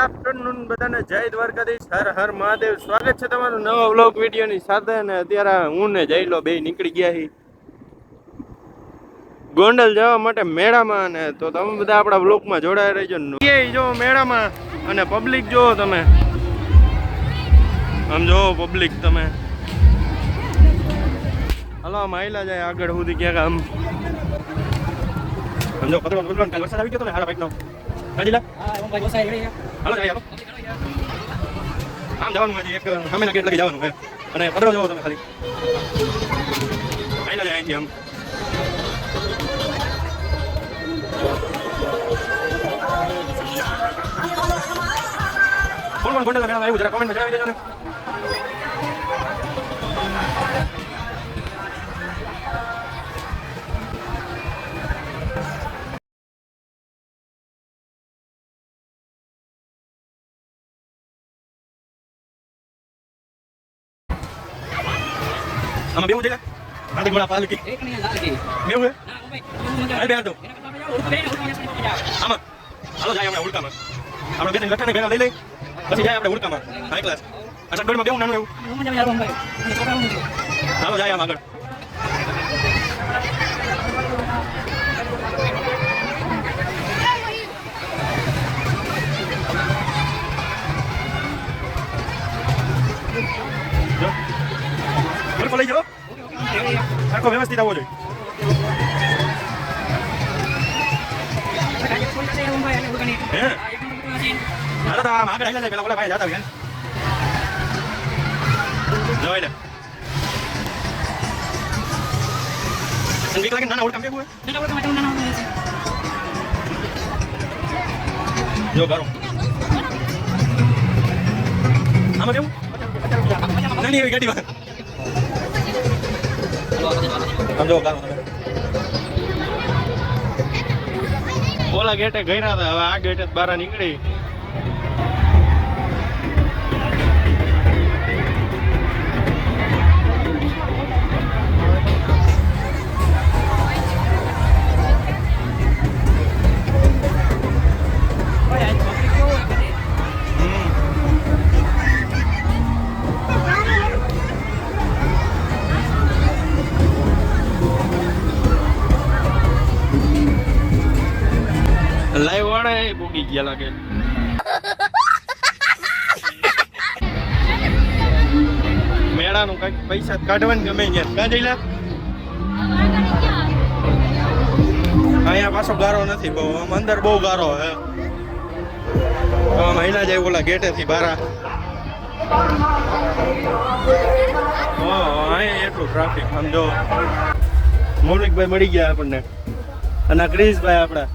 Afternoon બધાને જય દ્વારકાધીશ, હર હર મહાદેવ. સ્વાગત છે તમારું નવા વ્લોગ વિડીયોની સાથે. અને અત્યારે હું ને જયલો બે નીકળી ગયા છીએ ગોંડલ જવા માટે મેળામાં. અને તો તમે બધા આપણા વ્લોગમાં જોડાઈ રહેજો. જો મેળામાં અને પબ્લિક જો તમે, આમ જો પબ્લિક તમે. હલો આમ આયલા જાય આગળ સુધી ક્યાંક આમ. સમજો પતરો કાલ વરસાદ આવી ગયો તો ને હારા ભાઈ નો કાજીલા. હા ઓમ ભાઈ વરસાદ આવી ગયા. હાલો જાય આમ જવાનું છે એક સામેના ગેટ લગી જવાનું છે. અને પતરો જોવો તમે ખાલી આયલા જાય અહીંથી આમ. કોણ કોણ ગોંડલ મેળામાં આવ્યું જરા કોમેન્ટમાં જણાવી દેજો ને. આમાં બેવું છે આંટી ગોળા પાલકી એક ને લાલ કે બેવું હે ના ભાઈ આઈ બેર દો આમાં હાલો જાય આપણે ઉડકામાં. આપણે બે ત્રણ ગઠાને ભેગા લઈ લઈ પછી જાય આપણે ઉડકામાં હાઈ ક્લાસ. આ સટગડમાં બેવું નાનું એવું હાલો જાય આમ આગળ. લઈ જાઓ આખો વ્યવસ્થિત આવવો જોઈએ. હાલો તો આમ આગળ આવી જાય પેલા ઓલા ભાઈ જતા હોય જોઈ લે. સંગીત લાગે નાના ઓળખામ કેવું જો ગારો આમાં કેવું નાની એવી ગાડીમાં સમજો ગારો. ઓલા ગેટે ગયા હતા, હવે આ ગેટે બહાર નીકળી. લાઈવ વાળા ભૂગી ગયા લાગે. મેળાનું કઈક પૈસા કાઢવાનું ગમે ત્યાં ક્યાં જઈ લે. અહીંયા પાછો ગારો નથી બહુ, આમ અંદર બહુ ગારો હે. મહિલા જાય ઓલા ગેટે થી બારા. અહીંયા એટલું ટ્રાફિક સમજો. મૌલિકભાઈ મળી ગયા આપણને અને ક્રિશભાઈ આપડા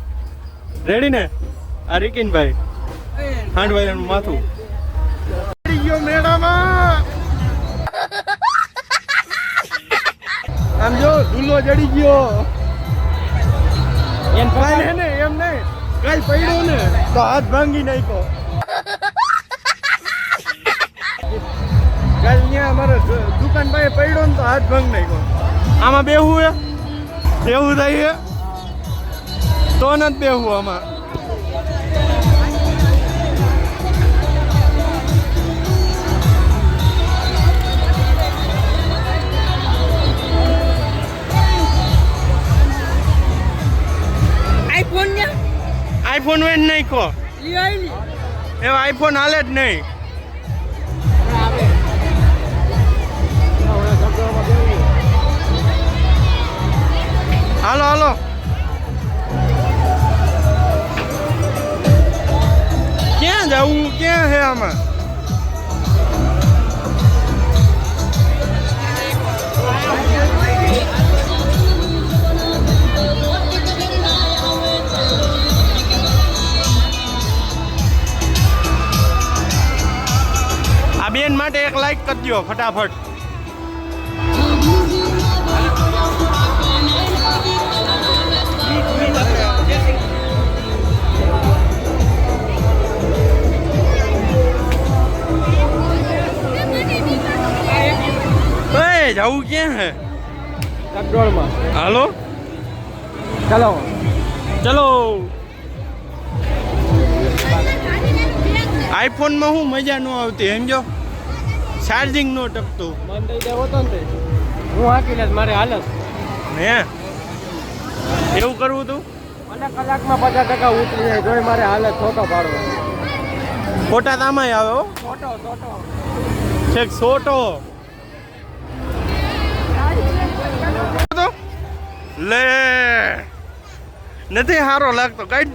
રેડી ને. આ રિકિનભાઈ હાંડભાઈ એનું માથું ગયો મેળામાં. આમ જો ધૂલો જડી ગયો. એમ કાલ હે ને એમ નહીં કાલ પડ્યો ને તો હાથ ભાંગી નાખ્યો. કાલ અહીંયા અમારે દુકાન પાસે પડ્યો ને તો હાથ ભાંગી નાખ્યો. આમાં બેહું હે એવું થાય હે તો નથી બેહવું આમાં. આઈફોન વેન નહીં કહો એવો આઈફોન હાલે જ નહીં. હાલો હાલો ક્યાં જવું ક્યાં હે આમાં. આ બેન માટે એક લાઈક કરી દો ફટાફટ. જવું ક્યાં હે ચકડોળમાં. હાલો ચલો ચલો આઈફોનમાં હું મજા ન આવતી સમજો, ચાર્જિંગ નો ટકતું. બંધ થઈ જાય હોતો ને હું હાકી લે મારે હાલત હે એવું કરવું તું? અને કલાકમાં 50% ઉતરી જાય તોય મારે હાલત ફોટો પાડવો. ફોટા તામાંય આવે હો. ફોટો છેક સોટો લે નથી સારો લાગતો કઈ.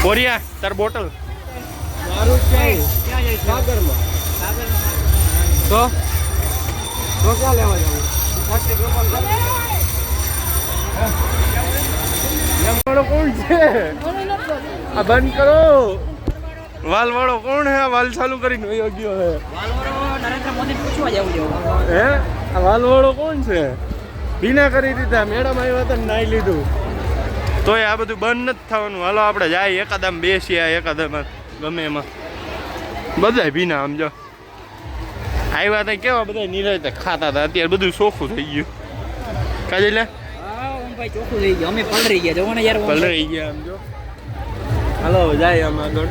કોરિયા તાર બોટલ મારું ક્યાં જાય સાગરમાં તો ક્યાં લેવા જવું? કોણ છે આ? બંધ કરો. વાલ વાળો કોણ હે? વાલ ચાલુ કરીને વયો ગયો હે. નરેન્દ્ર મોદી પૂછવા જવું હે આ વાલ વાળો કોણ છે? બીના કરી દીધા. મેડમ આવ્યા હતા નાઈ લીધું તોય આ બધું બંધ નથી થવાનું. હાલો આપણે જાય એકાદમ બેસીએ એકાદમ ગમે એમાં બધાય ભીના સમજો. આવ્યા હતા કેવા બધા નિરાતે ખાતા હતા. અત્યારે બધું ચોખ્ખું થઈ ગયું. કાજે લે ભાઈ ચોખ્ખું થઈ ગયું. અમે પલળી ગયા જોવો ને યાર, પલળી ગયા સમજો. હાલો જાય આમ આગળ.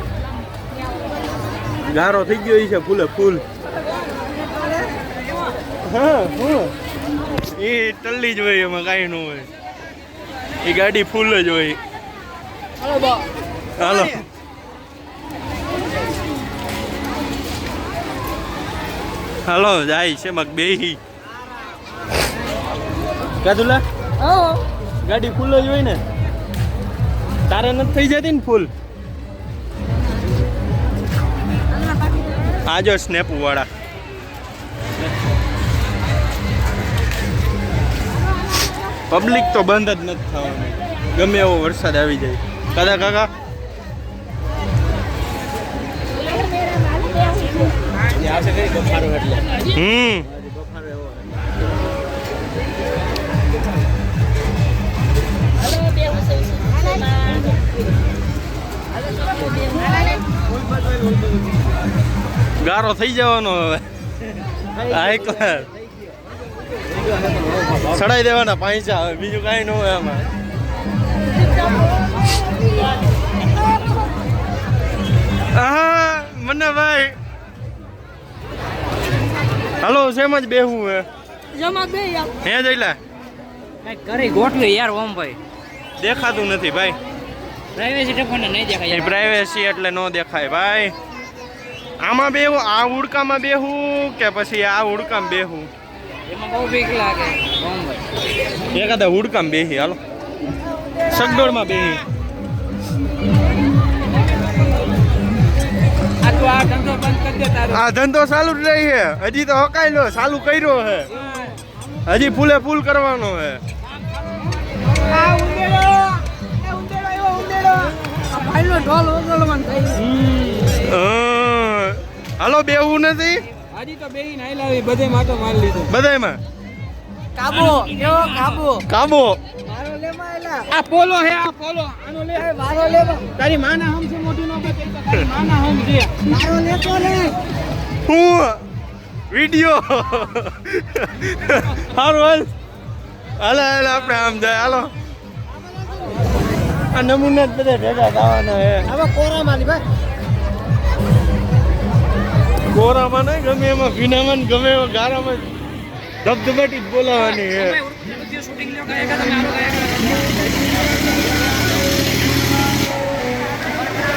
ગારો થઈ ગયો છે ફૂલે ફૂલ. હા હું એ ટલ્લી જ હોય એમાં કાંઈ ન હોય. એ ગાડી ફૂલ જ હોય. હાલો હાલો જાય છે મગ બેહી કાદુલા. ગાડી ફૂલ જ હોય ને તારે નથી થઈ જતી ને ફૂલ. આજો સ્નેપુ વાળા પબ્લિક તો બંધ જ નથી થવાની ગમે એવો વરસાદ આવી જાય. કાકા કાકા ગારો થઈ જવાનો હવે. ચડાઈ દેવાના પૈસા હવે બીજું કાંઈ ન હોય આમાં. હા મને ભાઈ હાલો સેમ જ બેહું હે હે જઈલા કઈ કરી ગોઠવી યાર ઓમ ભાઈ. દેખાતું નથી ભાઈ. પ્રાઇવેસી ટકોને નહીં દેખાય. પ્રાઇવેસી એટલે ન દેખાય ભાઈ. આમાં બેહું આ ઉડકામાં બેહું કે પછી આ ઉડકામાં બેહું? એમાં બહુ બીક લાગે ઓમ ભાઈ. એકાદા ઉડકામાં બેહી હાલો. સગડોળમાં બેહી. આ તો આ ધંધો બંધ કરી દે તારો. આ ધંધો ચાલુ જ રહી છે હજી તો હકાઈ લો. ચાલુ કર્યો હે હજી ફૂલે ફૂલ કરવાનો હે. આ ઉંદેડો એવો ઉંદેડો આ ભાઈનો ઢોલ વગાડવાનું થઈ. હાલો બેવું નથી હજી તો બેહી નાઈ લાવી બધે માટો મારી લીધો બધાયમાં. કાબો કેવો કાબો કાબો મારો લે માયલા. આ પોલો હે આ પોલો આનો લે મારો લે. તારી માના હમ છે મોટી નો કે તારી માના હમ છે મારો લે તો લે. હું વિડિયો હારું હાલ હાલો હાલો આપણે આમ જાય હાલો. આ નમૂના જ બધા ભેગા થવાના હે. હવે કોરા માલી ભાઈ. કોરામાં નહીં ગમે એમાં ભીનામાં ગમે એમાં ગારામાં ધબધબાટી જ બોલાવાની હે.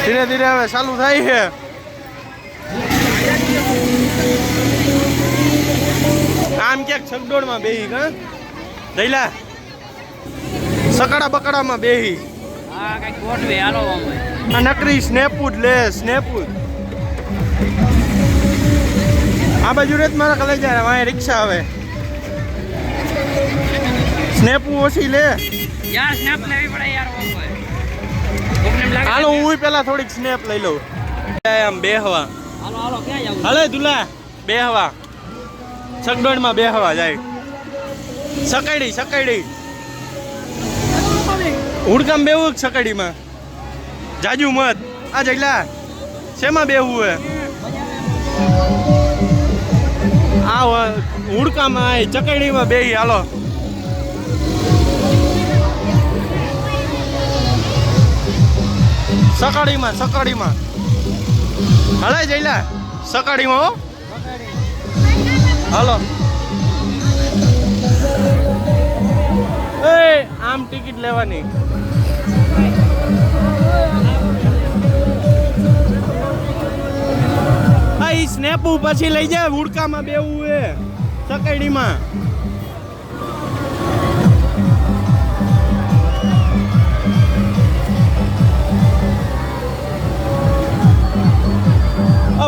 ધીરે ધીરે હવે ચાલુ થાય છે. આમ ક્યાંક છગડોળમાં બેહી કા દઈલા સકડા બકડામાં બેહી. હા કઈ ગોઠવે હાલો આ નકરી સ્નેપુ જ લે સ્નેપુ. આ બાજુ રેત મારા કલે જાય વાંહે રિક્ષા આવે. સ્નેપુ ઓછી લે યાર સ્નેપ લેવી પડે યાર ઓમ ભાઈ. હાલો હું પેલા થોડીક સ્નેપ લઈ લઉં. આમ બેહવા હાલો હાલો ક્યાં જાવ? હાલે દુલા બેહવા સગડોળમાં બેહવા જાય. સકડી હુડકામ બેવું સકડીમાં જાજુ મત આ જગલા શેમાં બેવું હે આ હુડકામાં ચકડીમાં બેહી હાલો સકડીમાં હલાય જઈલા સકડીમાં હો હાલો એ આમ ટિકિટ લેવાની આ ઈ સ્નેપુ પછી લઈ જાય હુડકામાં બેવું હે સકડીમાં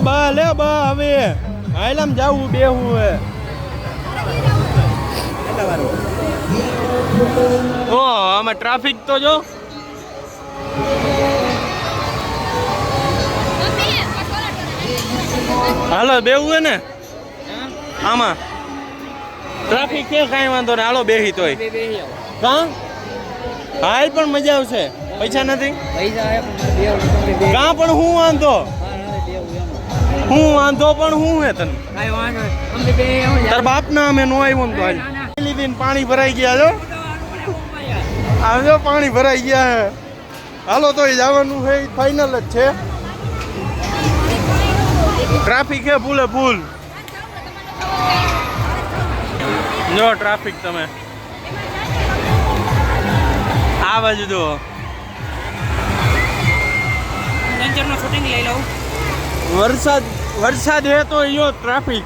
બા લે બા હવે હાઈલામ જાવું બેહું હે ઓ આમાં ટ્રાફિક તો જો હાલો બેહું હે ને આમાં ટ્રાફિક કે કાંઈ વાંધો ને હાલો બેહી તોય કા હાલ પણ મજા આવશે પૈસા નથી કા પણ હું વાંધો પણ હું હે તને તાર બાપ ના અમે નો આવ્યો ને તો આજ લીધીને પાણી ભરાઈ ગયા જો આવજો પાણી ભરાઈ ગયા હે હાલો તો જવાનું છે ફાઇનલ જ છે ટ્રાફિક હે ફૂલે ફૂલ જો ટ્રાફિક તમે આ બાજુ જો શૂટિંગ લઈ લઉં વરસાદ હે તો યો ટ્રાફિક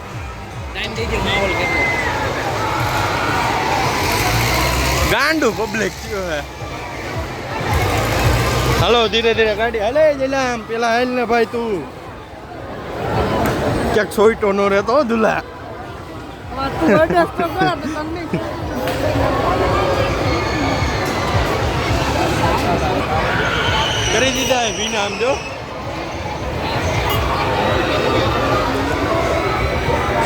ગાંડું પબ્લિક કયો હે હાલો ધીરે ધીરે ગાડી હાલે જલામ પેલા હાલ ને ભાઈ તું ક્યાંક સોઈટો નો રહેતો દુલા કરી દીધા હે વિના આમ જો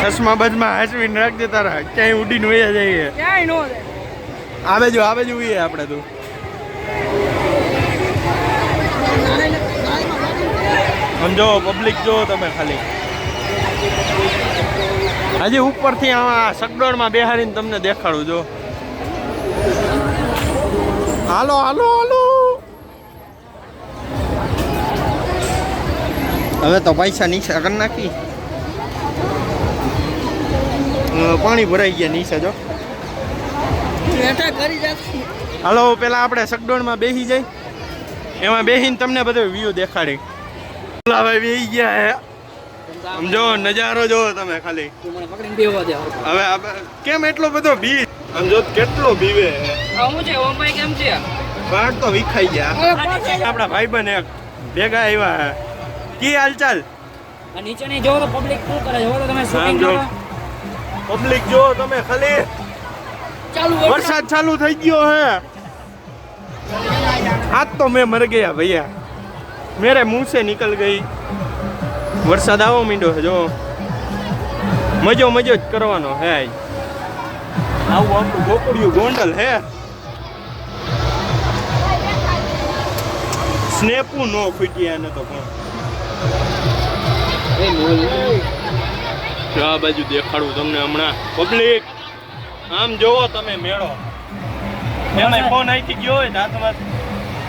ચશ્મા બજમાં હાચવીને રાખ દે તારા ક્યાંય ઉડીને વયા જઈએ ક્યાંય નો આવે જો ઉઈએ આપણે તું સમજો પબ્લિક જો તમે ખાલી હજી ઉપરથી આમાં સગડોળમાં બેહાડીને તમને દેખાડું જો હાલો હવે તો પૈસા નીચે કરી નાખી પાણી ભરાઈ ગયા નીચે જો હાલો પેલા આપણે સગડોળમાં બેસી જાય એમાં બેસીને તમને બધો વ્યૂ દેખાડી ભાઈ બેસી ગયા હે સમજો નજારો જો તમે ખાલી હવે કેમ એટલો બધો ભીડ સમજો કેટલો બીવે વાટ તો વિખાઈ ગયા આપણા ભાઈબંધ એક ભેગા આવ્યા હે કી હાલચાલ નીચે નહીં જોવો તો પબ્લિક શું કરે જોવો તો તમે શૂટિંગ કરો પબ્લિક જો તમે ખાલી વરસાદ ચાલુ થઈ ગયો હે आज तो मैं मर गया भैया मेरे मुंह से निकल गई वरसाद आवो मींडो है जो मजो मजो ज करवानो है आવું આપણું ગોકળિયું ગોંડલ હે સ્નેપુ નો ફૂટ્યા ને તો પણ આ બાજુ દેખાડું તમને હમણાં પબ્લિક આમ જોવો તમે મેળો એમાં ફોન અહીંથી ગયો હોય હાથમાં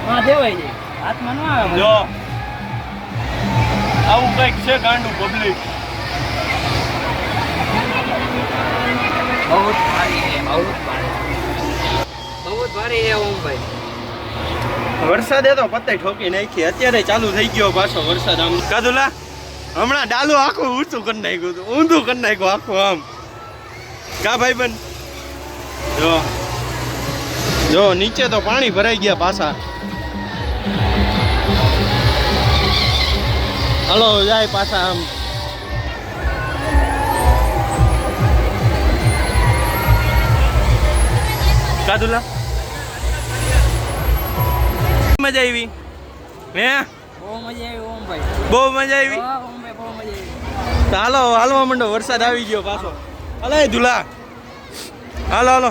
હા દેવાય છે હાથમાં ન આવે જો આવું કંઈક છે ગાંડું પબ્લિક બહુ ભારી છે ઓમ ભાઈ વરસાદે તો પત્તે ઠોકી નાખી અત્યારે ચાલુ થઈ ગયો પાછો વરસાદ આમ કાદુલા હમણાં ડાલું આખું ઊંચું કરી નાખ્યું હતું ઊંધું કરી નાખ્યું આખું આમ કા ભાઈ બન જો નીચે તો પાણી ભરાઈ ગયા પાછા હાલો જાય પાછા આમ કાદુલા મજા આવી હે બહુ મજા આવી ઓમ ભાઈ બહુ મજા આવી હા ઓમ ભાઈ બહુ મજા આવી તો હાલો હાલવા માંડો વરસાદ આવી ગયો પાછો હાલો ધુલા હાલો હાલો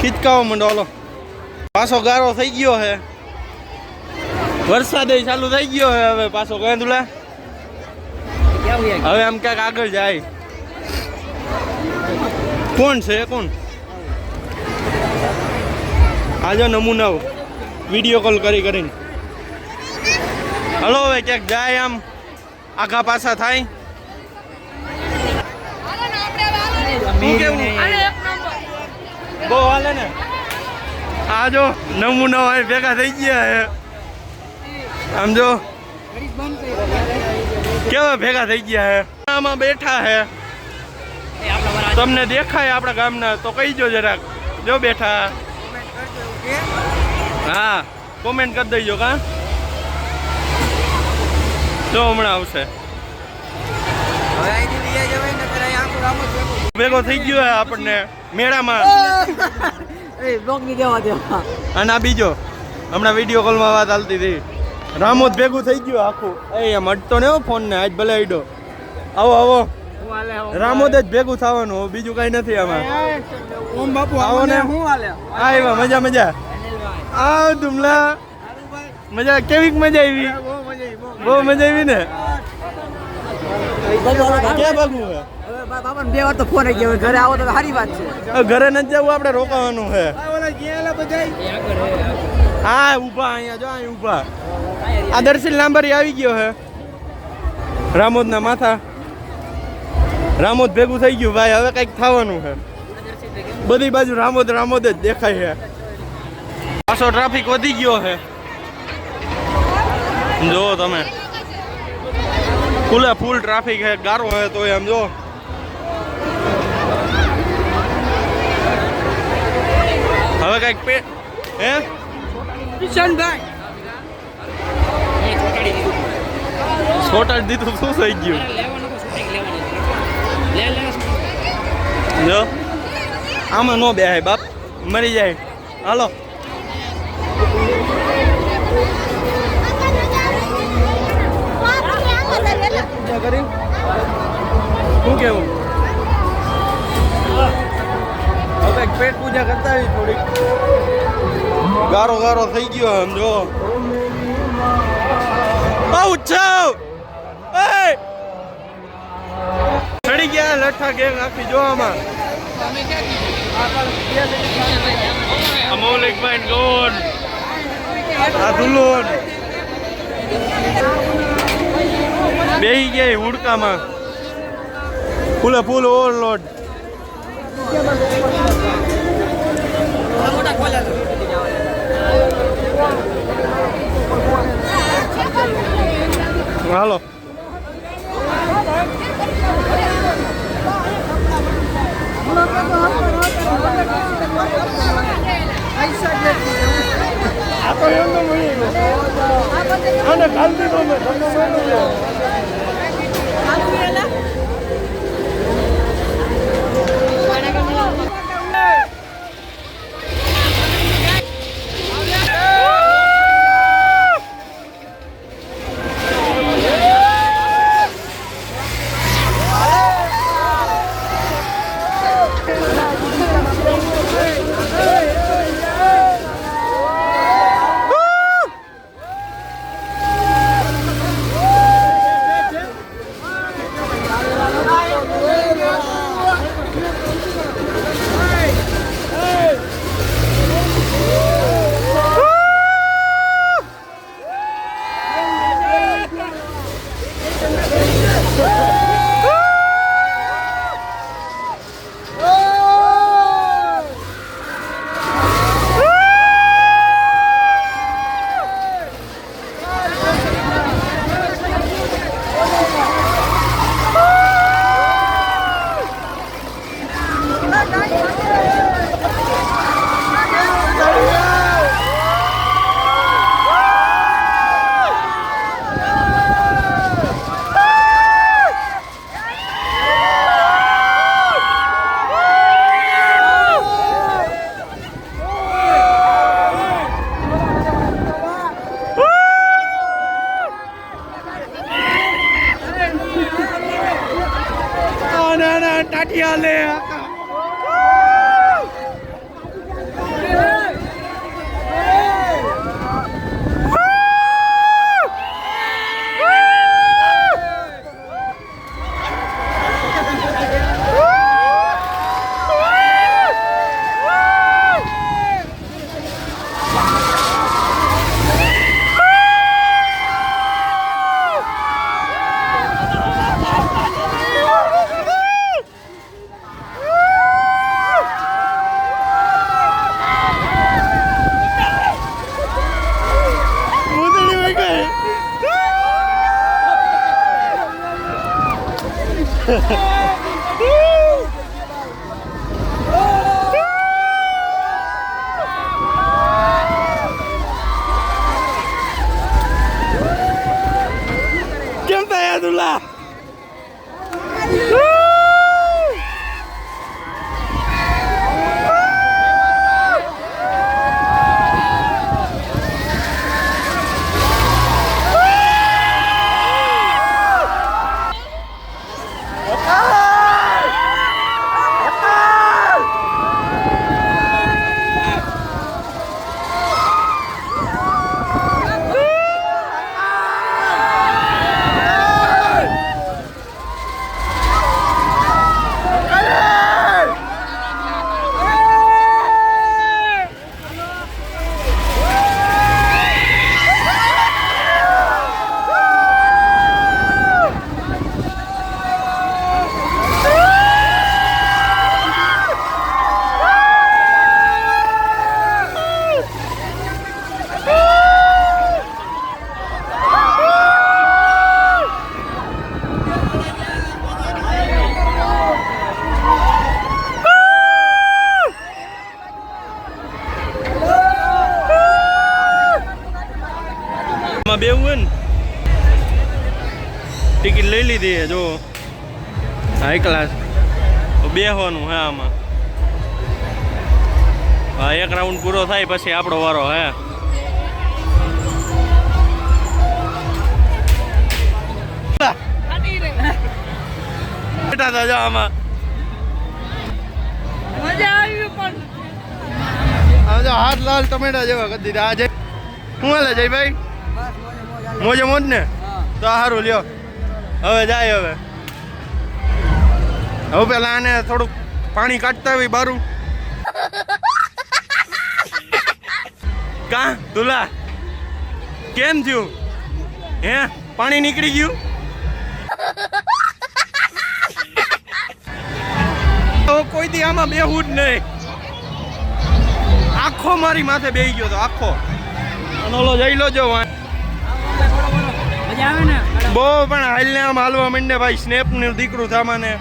ખીચકાવો મંડો હાલો પાછો ગારો થઈ ગયો હે વરસાદ ચાલુ થઈ ગયો હે હવે પાછો ગંદુલા હવે આમ ક્યાંક આગળ જાય કોણ છે કોણ આજો નમૂનાઓ વિડીયો કોલ કરીને હલો હવે ક્યાંક જાય આમ આખા પાછા થાય બહુ હાલે ને આ જો નમૂના હોય ભેગા થઈ ગયા હે આમ જો કેવા ભેગા થઈ ગયા હે આમાં બેઠા હે તમને દેખાય આપણા ગામના તો કહીજો જરાક જો બેઠા હા કોમેન્ટ કરી દેજો કા જો હમણાં આવશે ભેગો થઈ ગયો હે આપણને મેળામાં અને આ બીજો હમણાં વિડીયો કોલમાં વાત હાલતી હતી રામોદ ભેગું થઈ ગયું આખું એમ અડતો ને ફોન ને આજ ભલે અડ્યો આવો આવો રામોદ જ ભેગું થવાનું બીજું કઈ નથી આમાં ઓમ બાપુ આવો ને આવ્યા મજા મજા આવ તુમલા મજા કેવી મજા આવી બહુ મજા આવી ને ક્યાં ભાગવું હે બાપા બે વાર તો ફોન આવી ગયો ઘરે આવો તો સારી વાત છે ઘરે નથી જવું આપણે રોકાવાનું છે હા ઊભા અહીંયા જો અહીં ઊભા આ દર્શન લાંબરી આવી ગયો હે રામોદના માથા રામોદ ભેગું થઈ ગયું ભાઈ હવે કંઈક થવાનું છે બધી બાજુ રામોદ રામોદ જ દેખાય છે પાછો ટ્રાફિક વધી ગયો છે જો તમે ફૂલે ફૂલ ટ્રાફિક છે ગારો છે તો એમ જો હવે કઈક હે કિશનભાઈ છોટાડી દીધું શું થઈ ગયું જો આમાં નો બે બાપ મરી જાય હાલો કરી શું કેવું હવે પેટ પૂજા કરતા આવી થોડીક ગારો ગારો થઈ ગયો એમ જો ચડી ગયા લઠ્ઠા ગેંગ આખી જોવામાં અમોલિકભાઈ ગોન આ દુલોન બેહી ગયા હુડકામાં ફૂલે ફૂલ ઓવરલોડ હાલો આ તો એમ મળી ગયો અને કાલ દીધો મેં ટાટિયા લે કેમ થયા દુલા? બેવું ને ટિકિટ લઈ લીધી હે જો હાઈ ક્લાસ બેહવાનું હે આમાં. હા, એક રાઉન્ડ પૂરો થાય પછી આપણો વારો હે. બેઠા હતા જો આમાં મજા આવી પણ આમ જો હાથ લાલ ટમેટા જેવા કરી દીધા. આજે શું હાલે જય ભાઈ? મોજે મોજ ને? તો સારું લ્યો. હવે જાય હવે પેલા આને થોડુંક પાણી કાઢતા હોય બારું. કા તુલા કેમ થયું હે? પાણી નીકળી ગયું? તો કોઈ દી આમાં બેહું જ નહીં. આખો મારી માથે બેહી ગયો તો આખો. અને ઓલો જઈ લો જો મજા આવે ને બહુ પણ હાલને આમ હાલવા માંડે ભાઈ. સ્નેપ નું દીકરું થામાને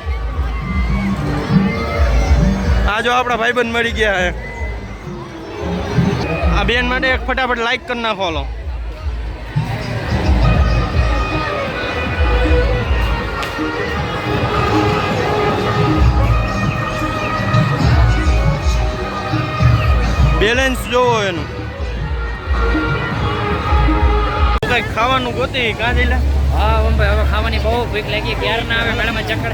આ જો આપણા ભાઈબંધ મળી ગયા હે. આ બેન માટે એક ફટાફટ લાઈક કરી નાખો. લો બેલેન્સ જોવો એનું. કઈ ખાવાનું ગોતી કાં જઈ લે? હા ભાઈ, હવે ખાવાની બહુ ભૂખ લાગી. ક્યારે ના આવે મેડમ ચક્કર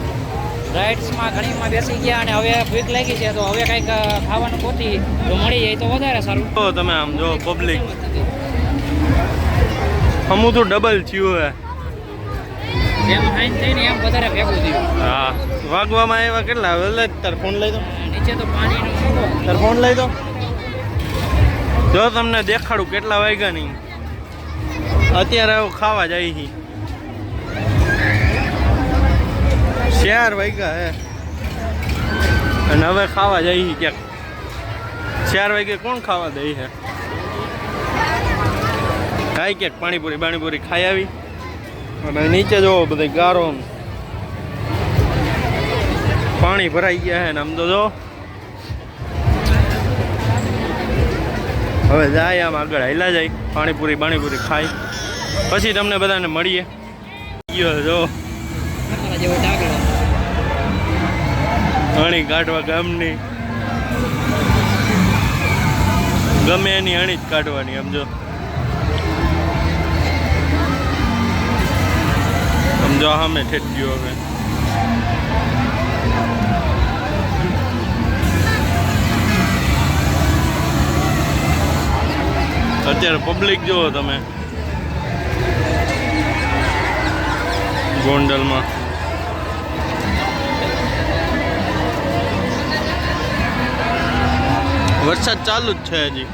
રાઇડ્સમાં ઘણીમાં બેસી ગયા અને હવે ભૂખ લાગી છે તો હવે કંઈક ખાવાનું ગોતી તો મળી જાય તો વધારે સારું. તો તમે આમ જો પબ્લિક અમુક તો ડબલ થયું હે. જેમ હાઈન થઈને એમ વધારે ભેગું થયું. હા, વાગવામાં એવા કેટલા? હવે તાર ફોન લઈ દો. નીચે તો પાણી તાર ફોન લઈ દો. જો તમને દેખાડું કેટલા વાગ્યા નહીં. અત્યારે હવે ખાવા જાય છે. 4 વાગ્યા હે અને હવે ખાવા જાય છે ક્યાંક. 4 વાગે કોણ ખાવા દે છે? ખાઈ ક્યાંક પાણીપુરી ખાઈ આવી. અને નીચે જોવો બધા ગારો પાણી ભરાઈ ગયા છે ને આમ તો જો હવે જાય આમ આગળ હાલ્યા જાય. પાણીપુરી ખાઈ પછી તમને બધાને મળીએ. જો અણી કાઢવા ગામની ગમે એની અણી જ કાઢવાની. સમજો સામે ઠેઠ ગયો હવે. અત્યારે પબ્લિક જુઓ તમે ગોંડલમાં. વરસાદ ચાલુ જ છે હજી.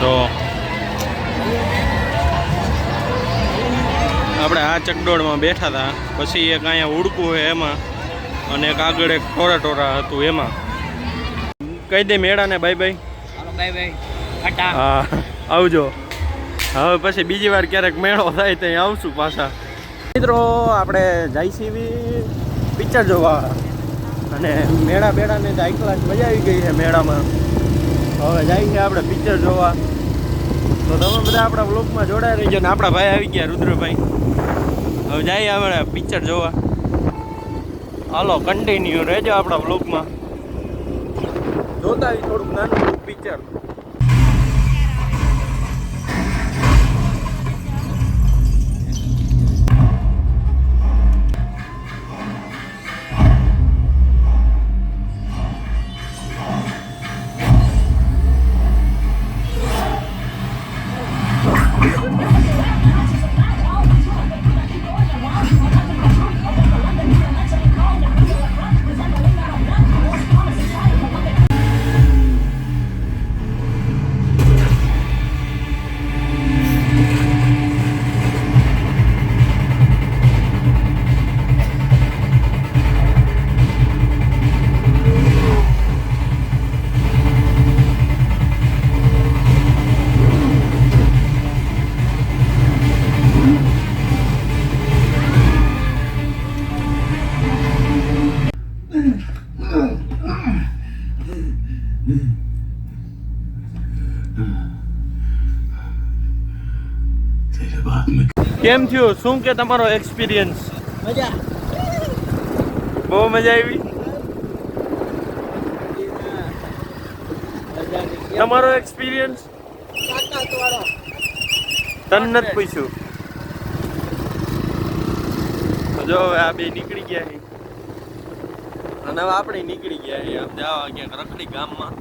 તો આપણે આ ચકડોળમાં બેઠા હતા, પછી એક અહીંયા ઉડકું હોય એમાં, અને એક આગળ એક ટોરા હતું એમાં. કહી દે મેળાને bye bye. Bye bye, Tata. હા આવજો. હવે પછી બીજી વાર ક્યારેક મેળો થાય ત્યાં આવશું પાછા. મિત્રો આપણે જઈશી પિક્ચર જોવા, અને મેળા બેડાને હાઈ ક્લાસ મજા આવી ગઈ છે મેળામાં. હવે જાય છે આપણે પિક્ચર જોવા. તો તમે બધા આપણા વ્લોગમાં જોડાઈ રહીજો. ને આપણા ભાઈ આવી ગયા રુદ્રભાઈ. હવે જઈએ આપણે પિક્ચર જોવા. હાલો કન્ટિન્યુ રહેજો આપણા વ્લોગમાં. જોતા આવી થોડુંક નાનું પિક્ચર. કેમ થયું? શું કે તમારો એક્સપિરિયન્સ? મજા. બહુ મજા આવી. તમારો એક્સપિરિયન્સ? તને નથી પૂછ્યું. જો હવે આ બે નીકળી ગયા છે, અને હવે આપણે નીકળી ગયા છે આમ જવા ક્યાંક રખડી ગામમાં.